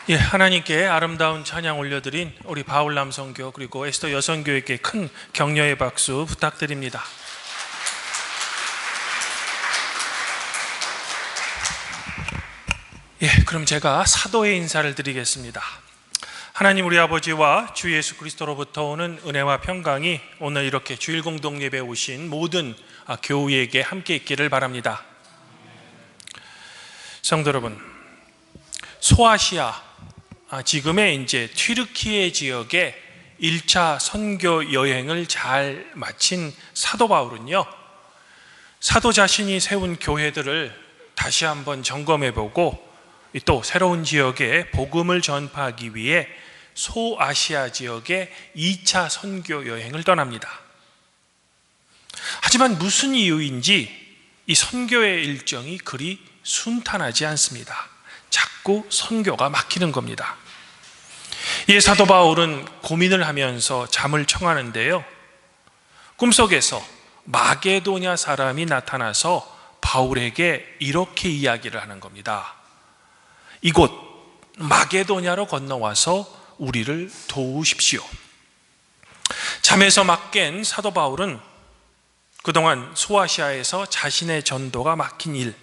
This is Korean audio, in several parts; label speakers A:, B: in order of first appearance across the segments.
A: 예, 하나님께 아름다운 찬양 올려드린 우리 바울 남성교 그리고 에스더 여성교회께 큰 격려의 박수 부탁드립니다. 예, 그럼 제가 사도의 인사를 드리겠습니다. 하나님 우리 아버지와 주 예수 그리스도로부터 오는 은혜와 평강이 오늘 이렇게 주일 공동 예배에 오신 모든 교우에게 함께 있기를 바랍니다. 성도 여러분, 소아시아 지금의 이제 튀르키예 지역의 1차 선교 여행을 잘 마친 사도 바울은요, 사도 자신이 세운 교회들을 다시 한번 점검해보고 또 새로운 지역에 복음을 전파하기 위해 소아시아 지역의 2차 선교 여행을 떠납니다. 하지만 무슨 이유인지 이 선교의 일정이 그리 순탄하지 않습니다. 자꾸 선교가 막히는 겁니다. 이에 사도 바울은 고민을 하면서 잠을 청하는데요, 꿈속에서 마게도냐 사람이 나타나서 바울에게 이렇게 이야기를 하는 겁니다. 이곳 마게도냐로 건너와서 우리를 도우십시오. 잠에서 막 깬 사도 바울은 그동안 소아시아에서 자신의 전도가 막힌 일,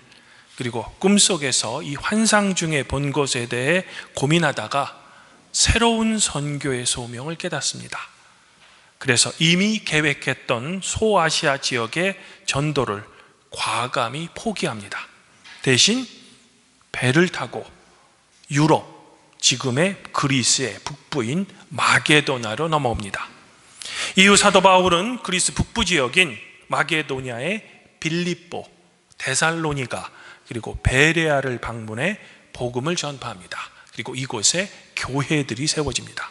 A: 그리고 꿈속에서 이 환상 중에 본 것에 대해 고민하다가 새로운 선교의 소명을 깨닫습니다. 그래서 이미 계획했던 소아시아 지역의 전도를 과감히 포기합니다. 대신 배를 타고 유럽, 지금의 그리스의 북부인 마게도냐로 넘어옵니다. 이후 사도 바울은 그리스 북부 지역인 마게도냐의 빌립보, 데살로니가 그리고 베레아를 방문해 복음을 전파합니다. 그리고 이곳에 교회들이 세워집니다.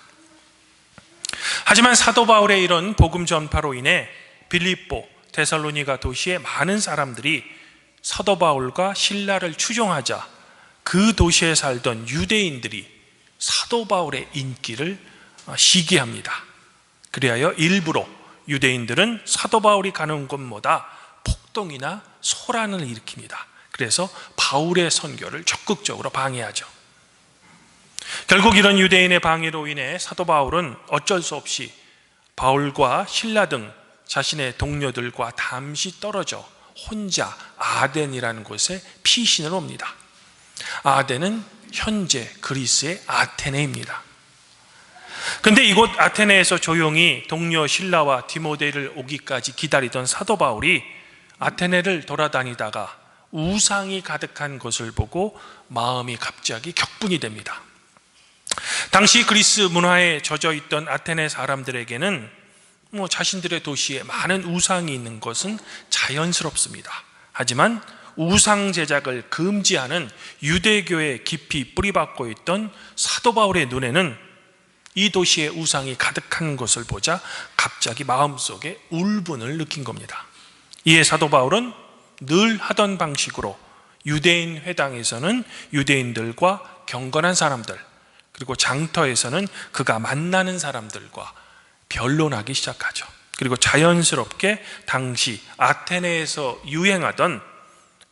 A: 하지만 사도 바울의 이런 복음 전파로 인해 빌립보, 데살로니가 도시의 많은 사람들이 사도 바울과 신라를 추종하자 그 도시에 살던 유대인들이 사도 바울의 인기를 시기합니다. 그리하여 일부러 유대인들은 사도 바울이 가는 곳마다 폭동이나 소란을 일으킵니다. 그래서 바울의 선교를 적극적으로 방해하죠. 결국 이런 유대인의 방해로 인해 사도 바울은 어쩔 수 없이 바울과 신라 등 자신의 동료들과 잠시 떨어져 혼자 아덴이라는 곳에 피신을 옵니다. 아덴은 현재 그리스의 아테네입니다. 근데 이곳 아테네에서 조용히 동료 신라와 디모데를 오기까지 기다리던 사도 바울이 아테네를 돌아다니다가 우상이 가득한 것을 보고 마음이 갑자기 격분이 됩니다. 당시 그리스 문화에 젖어 있던 아테네 사람들에게는 자신들의 도시에 많은 우상이 있는 것은 자연스럽습니다. 하지만 우상 제작을 금지하는 유대교에 깊이 뿌리박고 있던 사도 바울의 눈에는 이 도시에 우상이 가득한 것을 보자 갑자기 마음속에 울분을 느낀 겁니다. 이에 사도 바울은 늘 하던 방식으로 유대인 회당에서는 유대인들과 경건한 사람들, 그리고 장터에서는 그가 만나는 사람들과 변론하기 시작하죠. 그리고 자연스럽게 당시 아테네에서 유행하던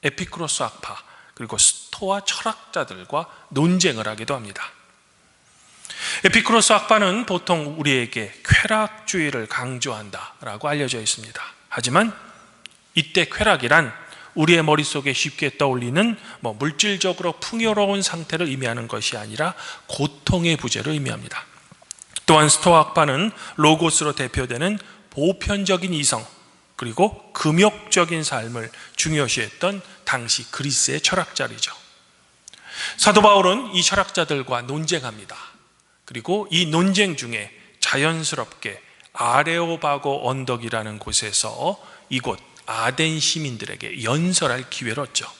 A: 에피쿠로스 학파, 그리고 스토아 철학자들과 논쟁을 하기도 합니다. 에피쿠로스 학파는 보통 우리에게 쾌락주의를 강조한다라고 알려져 있습니다. 하지만 이때 쾌락이란 우리의 머릿속에 쉽게 떠올리는 물질적으로 풍요로운 상태를 의미하는 것이 아니라 고통의 부재를 의미합니다. 또한 스토아학파는 로고스로 대표되는 보편적인 이성, 그리고 금욕적인 삶을 중요시했던 당시 그리스의 철학자이죠. 사도 바울은 이 철학자들과 논쟁합니다. 그리고 이 논쟁 중에 자연스럽게 아레오바고 언덕이라는 곳에서 이곳 아덴 시민들에게 연설할 기회를 얻죠.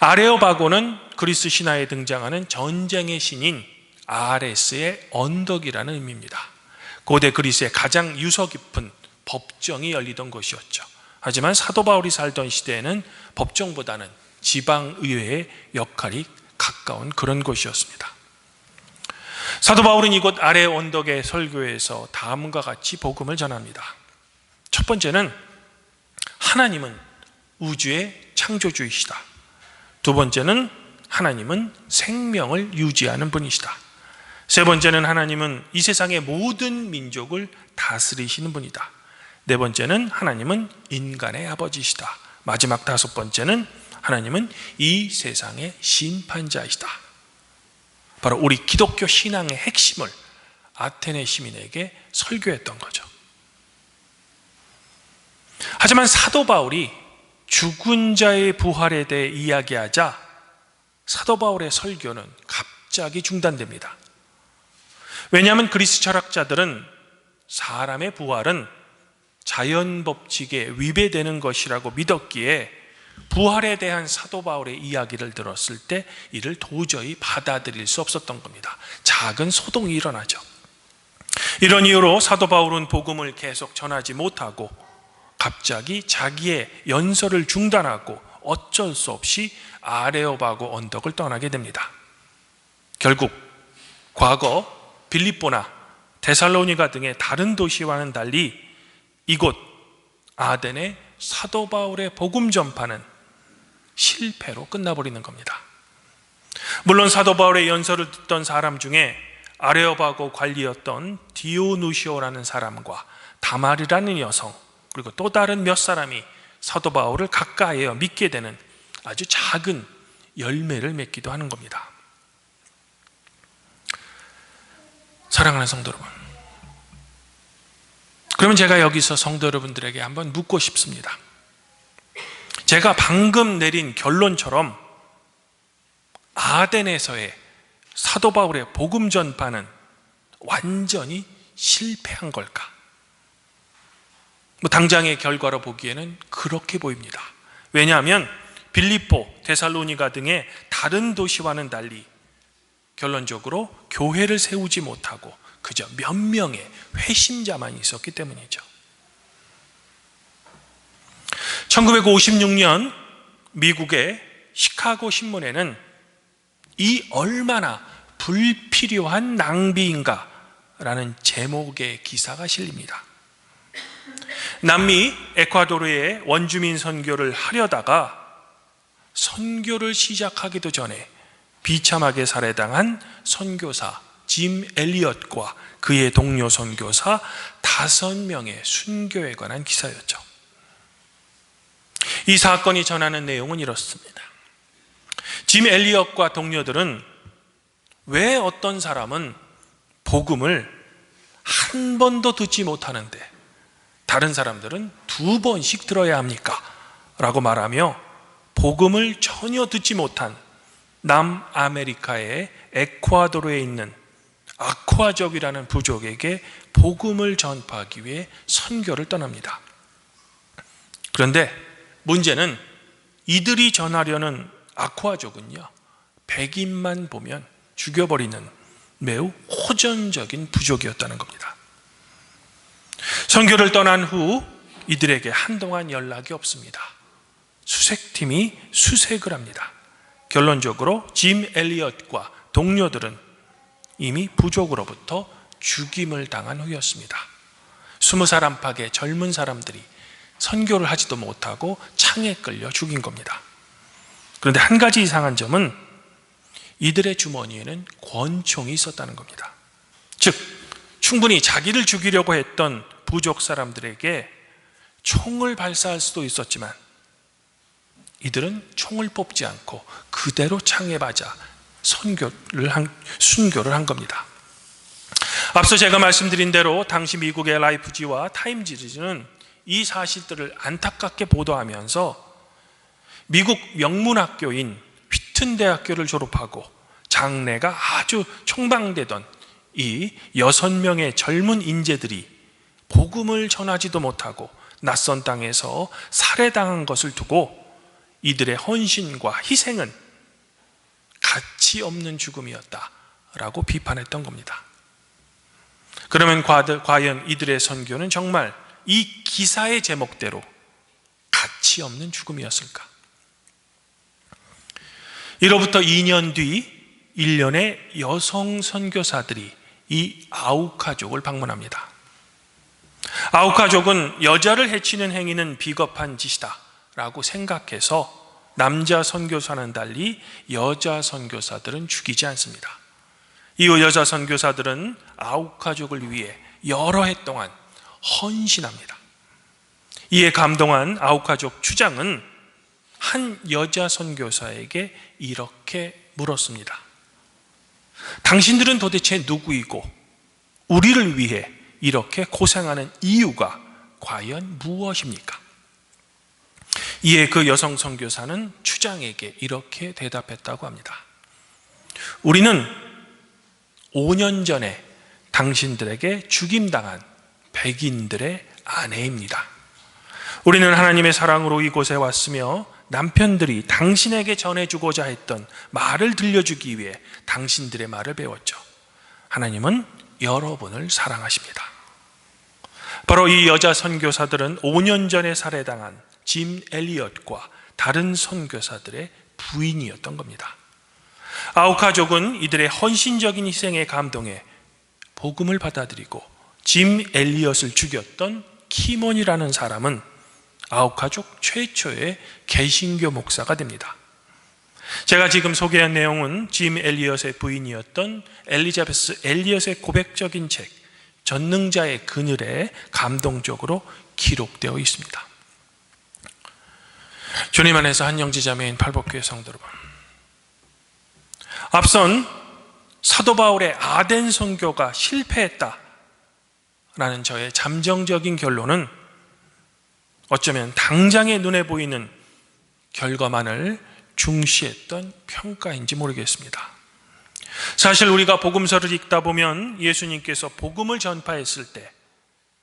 A: 아레오바고는 그리스 신화에 등장하는 전쟁의 신인 아레스의 언덕이라는 의미입니다. 고대 그리스의 가장 유서 깊은 법정이 열리던 곳이었죠. 하지만 사도 바울이 살던 시대에는 법정보다는 지방의회의 역할이 가까운 그런 곳이었습니다. 사도 바울은 이곳 아레 언덕의 설교에서 다음과 같이 복음을 전합니다. 첫 번째는 하나님은 우주의 창조주이시다. 두 번째는 하나님은 생명을 유지하는 분이시다. 세 번째는 하나님은 이 세상의 모든 민족을 다스리시는 분이다. 네 번째는 하나님은 인간의 아버지시다. 마지막 다섯 번째는 하나님은 이 세상의 심판자이시다. 바로 우리 기독교 신앙의 핵심을 아테네 시민에게 설교했던 거죠. 하지만 사도 바울이 죽은 자의 부활에 대해 이야기하자 사도 바울의 설교는 갑자기 중단됩니다. 왜냐하면 그리스 철학자들은 사람의 부활은 자연 법칙에 위배되는 것이라고 믿었기에 부활에 대한 사도 바울의 이야기를 들었을 때 이를 도저히 받아들일 수 없었던 겁니다. 작은 소동이 일어나죠. 이런 이유로 사도 바울은 복음을 계속 전하지 못하고 갑자기 자기의 연설을 중단하고 어쩔 수 없이 아레오바고 언덕을 떠나게 됩니다. 결국 과거 빌립보나 데살로니가 등의 다른 도시와는 달리 이곳 아덴의 사도 바울의 복음 전파는 실패로 끝나버리는 겁니다. 물론 사도 바울의 연설을 듣던 사람 중에 아레오바고 관리였던 디오누시오라는 사람과 다말이라는 여성, 그리고 또 다른 몇 사람이 사도 바울을 가까이에 믿게 되는 아주 작은 열매를 맺기도 하는 겁니다. 사랑하는 성도 여러분, 그러면 제가 여기서 성도 여러분들에게 한번 묻고 싶습니다. 제가 방금 내린 결론처럼 아덴에서의 사도 바울의 복음 전파는 완전히 실패한 걸까? 당장의 결과로 보기에는 그렇게 보입니다. 왜냐하면 빌립보, 데살로니가 등의 다른 도시와는 달리 결론적으로 교회를 세우지 못하고 그저 몇 명의 회심자만 있었기 때문이죠. 1956년 미국의 시카고 신문에는 이 얼마나 불필요한 낭비인가 라는 제목의 기사가 실립니다. 남미 에콰도르에 원주민 선교를 하려다가 선교를 시작하기도 전에 비참하게 살해당한 선교사 짐 엘리엇과 그의 동료 선교사 5명의 순교에 관한 기사였죠. 이 사건이 전하는 내용은 이렇습니다. 짐 엘리엇과 동료들은 왜 어떤 사람은 복음을 한 번도 듣지 못하는데 다른 사람들은 2번씩 들어야 합니까? 라고 말하며 복음을 전혀 듣지 못한 남아메리카의 에콰도르에 있는 아쿠아족이라는 부족에게 복음을 전파하기 위해 선교를 떠납니다. 그런데 문제는 이들이 전하려는 아쿠아족은요, 백인만 보면 죽여버리는 매우 호전적인 부족이었다는 겁니다. 선교를 떠난 후 이들에게 한동안 연락이 없습니다. 수색팀이 수색을 합니다. 결론적으로 짐 엘리엇과 동료들은 이미 부족으로부터 죽임을 당한 후였습니다. 20살 안팎의 젊은 사람들이 선교를 하지도 못하고 창에 끌려 죽인 겁니다. 그런데 한 가지 이상한 점은 이들의 주머니에는 권총이 있었다는 겁니다. 즉 충분히 자기를 죽이려고 했던 부족 사람들에게 총을 발사할 수도 있었지만 이들은 총을 뽑지 않고 그대로 창에 맞아 순교를 한 겁니다. 앞서 제가 말씀드린 대로 당시 미국의 라이프지와 타임지는 이 사실들을 안타깝게 보도하면서 미국 명문학교인 휘튼 대학교를 졸업하고 장래가 아주 촉망되던 이 6명의 젊은 인재들이 복음을 전하지도 못하고 낯선 땅에서 살해당한 것을 두고 이들의 헌신과 희생은 가치 없는 죽음이었다라고 비판했던 겁니다. 그러면 과연 이들의 선교는 정말 이 기사의 제목대로 가치 없는 죽음이었을까? 이로부터 2년 뒤 일련의 여성 선교사들이 이 아우카족을 방문합니다. 아우카족은 여자를 해치는 행위는 비겁한 짓이다 라고 생각해서 남자 선교사는 달리 여자 선교사들은 죽이지 않습니다. 이 여자 선교사들은 아욱 가족을 위해 여러 해 동안 헌신합니다. 이에 감동한 아욱 가족 추장은 한 여자 선교사에게 이렇게 물었습니다. 당신들은 도대체 누구이고 우리를 위해 이렇게 고생하는 이유가 과연 무엇입니까? 이에 그 여성 선교사는 추장에게 이렇게 대답했다고 합니다. 우리는 5년 전에 당신들에게 죽임당한 백인들의 아내입니다. 우리는 하나님의 사랑으로 이곳에 왔으며 남편들이 당신에게 전해주고자 했던 말을 들려주기 위해 당신들의 말을 배웠죠. 하나님은 여러분을 사랑하십니다. 바로 이 여자 선교사들은 5년 전에 살해당한 짐 엘리엇과 다른 선교사들의 부인이었던 겁니다. 아욱 가족은 이들의 헌신적인 희생에 감동해 복음을 받아들이고 짐 엘리엇을 죽였던 키몬이라는 사람은 아욱 가족 최초의 개신교 목사가 됩니다. 제가 지금 소개한 내용은 짐 엘리엇의 부인이었던 엘리자베스 엘리엇의 고백적인 책 전능자의 그늘에 감동적으로 기록되어 있습니다. 주님 안에서 한영지자매인 팔복교회 성도 여러분, 앞선 사도 바울의 아덴 선교가 실패했다라는 저의 잠정적인 결론은 어쩌면 당장의 눈에 보이는 결과만을 중시했던 평가인지 모르겠습니다. 사실 우리가 복음서를 읽다 보면 예수님께서 복음을 전파했을 때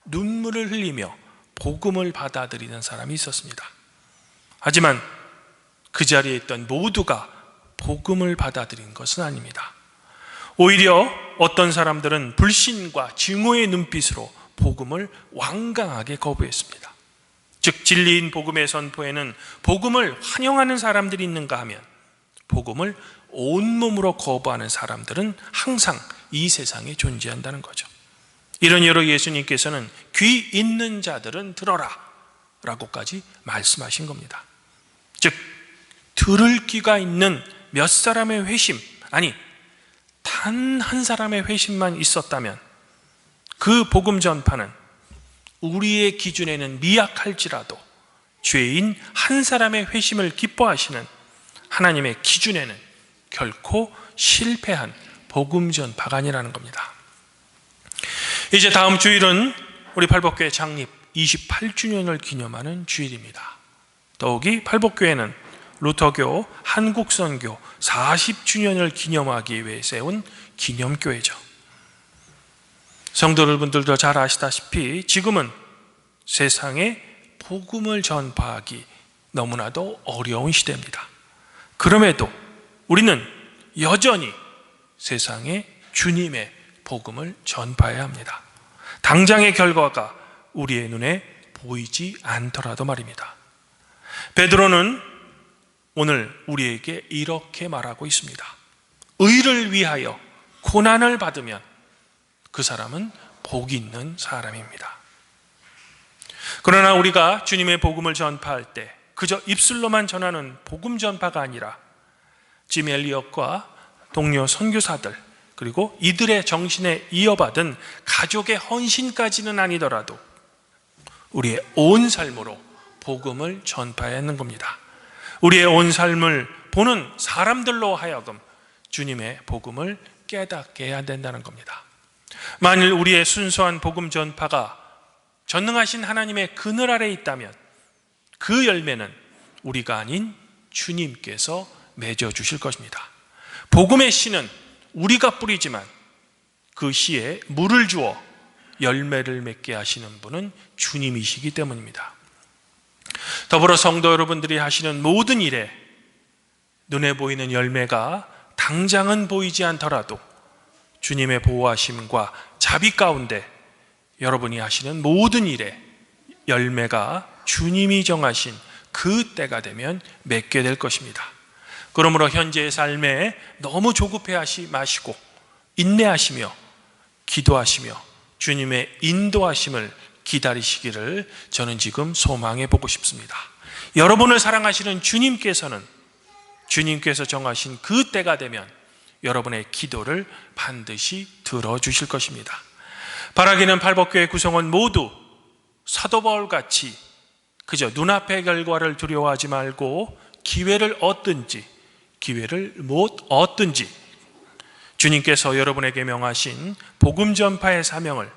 A: 눈물을 흘리며 복음을 받아들이는 사람이 있었습니다. 하지만 그 자리에 있던 모두가 복음을 받아들인 것은 아닙니다. 오히려 어떤 사람들은 불신과 증오의 눈빛으로 복음을 완강하게 거부했습니다. 즉 진리인 복음의 선포에는 복음을 환영하는 사람들이 있는가 하면 복음을 온몸으로 거부하는 사람들은 항상 이 세상에 존재한다는 거죠. 이런 이유로 예수님께서는 귀 있는 자들은 들어라 라고까지 말씀하신 겁니다. 즉 들을 귀가 있는 몇 사람의 회심, 아니 단 한 사람의 회심만 있었다면 그 복음 전파는 우리의 기준에는 미약할지라도 죄인 한 사람의 회심을 기뻐하시는 하나님의 기준에는 결코 실패한 복음 전파가 아니라는 겁니다. 이제 다음 주일은 우리 팔복교회 창립 28주년을 기념하는 주일입니다. 더욱이 팔복교회는 루터교 한국선교 40주년을 기념하기 위해 세운 기념교회죠. 성도 여러분들도 잘 아시다시피 지금은 세상에 복음을 전파하기 너무나도 어려운 시대입니다. 그럼에도 우리는 여전히 세상에 주님의 복음을 전파해야 합니다. 당장의 결과가 우리의 눈에 보이지 않더라도 말입니다. 베드로는 오늘 우리에게 이렇게 말하고 있습니다. 의를 위하여 고난을 받으면 그 사람은 복 있는 사람입니다. 그러나 우리가 주님의 복음을 전파할 때 그저 입술로만 전하는 복음 전파가 아니라 짐 엘리엇과 동료 선교사들 그리고 이들의 정신에 이어받은 가족의 헌신까지는 아니더라도 우리의 온 삶으로 복음을 전파해야 하는 겁니다. 우리의 온 삶을 보는 사람들로 하여금 주님의 복음을 깨닫게 해야 된다는 겁니다. 만일 우리의 순수한 복음 전파가 전능하신 하나님의 그늘 아래 있다면 그 열매는 우리가 아닌 주님께서 맺어주실 것입니다. 복음의 씨는 우리가 뿌리지만 그 씨에 물을 주어 열매를 맺게 하시는 분은 주님이시기 때문입니다. 더불어 성도 여러분들이 하시는 모든 일에 눈에 보이는 열매가 당장은 보이지 않더라도 주님의 보호하심과 자비 가운데 여러분이 하시는 모든 일에 열매가 주님이 정하신 그 때가 되면 맺게 될 것입니다. 그러므로 현재의 삶에 너무 조급해하지 마시고 인내하시며 기도하시며 주님의 인도하심을 기다리시기를 저는 지금 소망해 보고 싶습니다. 여러분을 사랑하시는 주님께서는 주님께서 정하신 그 때가 되면 여러분의 기도를 반드시 들어주실 것입니다. 바라기는 팔복교회 구성원 모두 사도 바울같이 그저 눈앞의 결과를 두려워하지 말고 기회를 얻든지 기회를 못 얻든지 주님께서 여러분에게 명하신 복음 전파의 사명을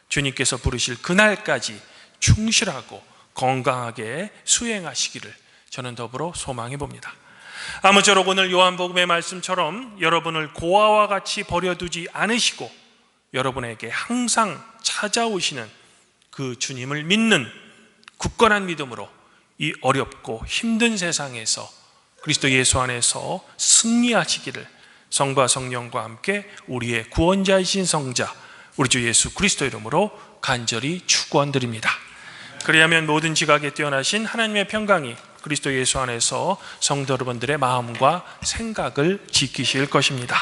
A: 주님께서 부르실 그날까지 충실하고 건강하게 수행하시기를 저는 더불어 소망해 봅니다. 아무쪼록 오늘 요한복음의 말씀처럼 여러분을 고아와 같이 버려두지 않으시고 여러분에게 항상 찾아오시는 그 주님을 믿는 굳건한 믿음으로 이 어렵고 힘든 세상에서 그리스도 예수 안에서 승리하시기를 성부와 성령과 함께 우리의 구원자이신 성자 우리 주 예수 그리스도 이름으로 간절히 축원드립니다. 그리하면 모든 지각에 뛰어나신 하나님의 평강이 그리스도 예수 안에서 성도 여러분들의 마음과 생각을 지키실 것입니다.